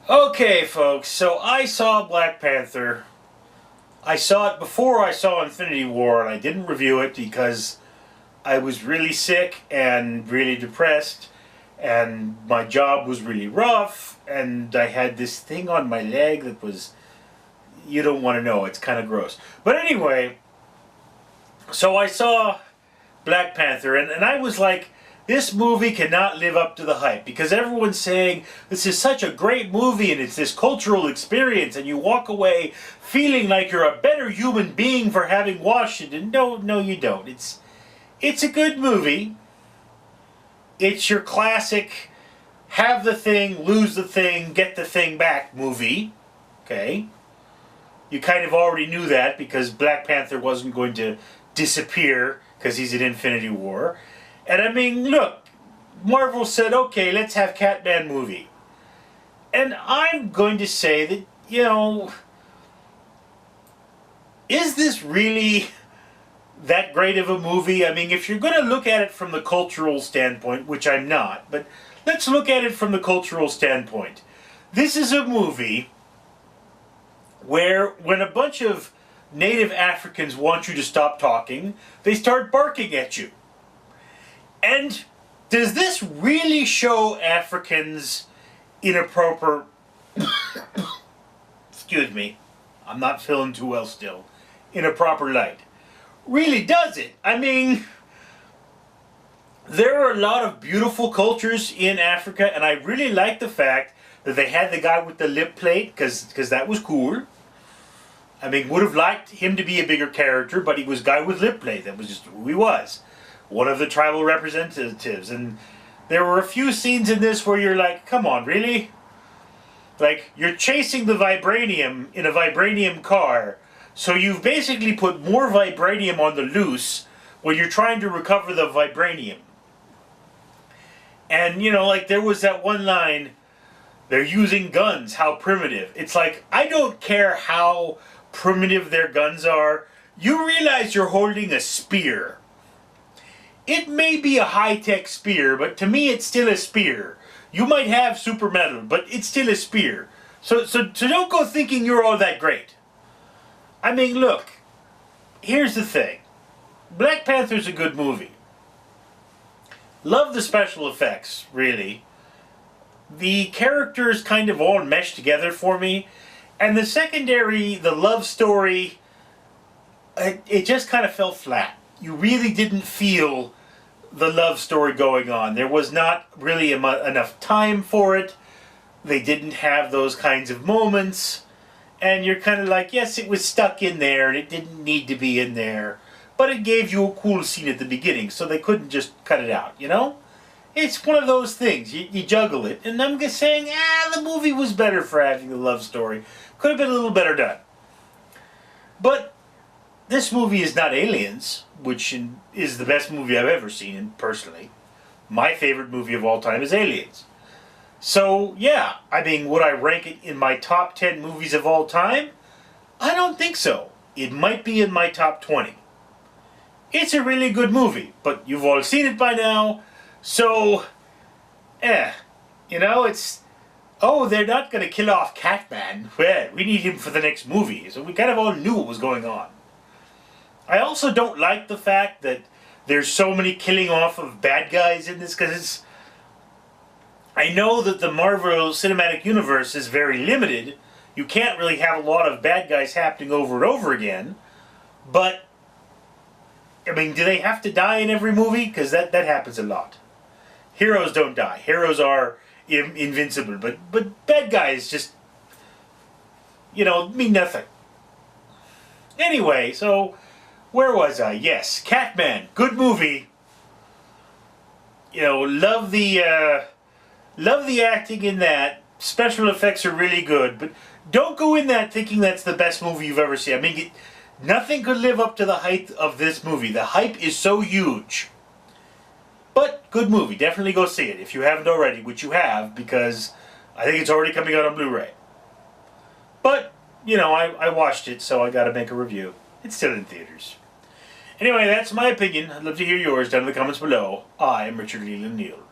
Okay, folks, so I saw Black Panther. I saw it before I saw Infinity War, and I didn't review it because I was really sick and really depressed, and my job was really rough, and I had this thing on my leg that was, you don't want to know, it's kind of gross. But anyway, so I saw Black Panther, and I was like, this movie cannot live up to the hype because everyone's saying this is such a great movie and it's this cultural experience, and you walk away feeling like you're a better human being for having watched it. And no, you don't. It's a good movie. It's your classic have the thing, lose the thing, get the thing back movie. Okay? You kind of already knew that because Black Panther wasn't going to disappear because he's in Infinity War. And I mean, look, Marvel said, okay, let's have Catman movie. And I'm going to say that, is this really that great of a movie? I mean, if you're going to look at it from the cultural standpoint, which I'm not, but let's look at it from the cultural standpoint. This is a movie where when a bunch of native Africans want you to stop talking, they start barking at you. And does this really show Africans in a proper... excuse me, I'm not feeling too well still. In a proper light. Really does it? I mean, there are a lot of beautiful cultures in Africa, and I really like the fact that they had the guy with the lip plate, because that was cool. I mean, would have liked him to be a bigger character, but he was a guy with lip plate. That was just who he was. One of the tribal representatives. And there were a few scenes in this where you're like, come on, really? Like, you're chasing the vibranium in a vibranium car, so you've basically put more vibranium on the loose when you're trying to recover the vibranium. And, like, there was that one line, they're using guns, how primitive. It's like, I don't care how primitive their guns are. You realize you're holding a spear. It may be a high-tech spear, but to me it's still a spear. You might have super metal, but it's still a spear. So don't go thinking you're all that great. I mean, look, here's the thing. Black Panther's a good movie. Love the special effects, really. The characters kind of all mesh together for me. And the secondary, the love story, it just kind of fell flat. You really didn't feel the love story going on. There was not really enough time for it. They didn't have those kinds of moments. And you're kind of like, yes, it was stuck in there and it didn't need to be in there. But it gave you a cool scene at the beginning, so they couldn't just cut it out, It's one of those things. You juggle it. And I'm just saying, the movie was better for having the love story. Could have been a little better done. But this movie is not Aliens, which is the best movie I've ever seen, personally. My favorite movie of all time is Aliens. So, yeah, I mean, would I rank it in my top 10 movies of all time? I don't think so. It might be in my top 20. It's a really good movie, but you've all seen it by now, so, it's... Oh, they're not going to kill off Catman. Well, we need him for the next movie, so we kind of all knew what was going on. I also don't like the fact that there's so many killing off of bad guys in this, because I know that the Marvel Cinematic Universe is very limited. You can't really have a lot of bad guys happening over and over again. But, I mean, do they have to die in every movie? Because that happens a lot. Heroes don't die. Heroes are invincible. But bad guys just, mean nothing. Anyway, so... where was I? Yes, Catman, good movie. Love the acting in that. Special effects are really good, but don't go in that thinking that's the best movie you've ever seen. I mean, nothing could live up to the hype of this movie. The hype is so huge. But, good movie. Definitely go see it if you haven't already, which you have, because I think it's already coming out on Blu-ray. But, I watched it, so I gotta make a review. It's still in theaters. Anyway, that's my opinion. I'd love to hear yours down in the comments below. I'm Richard Leland Neal.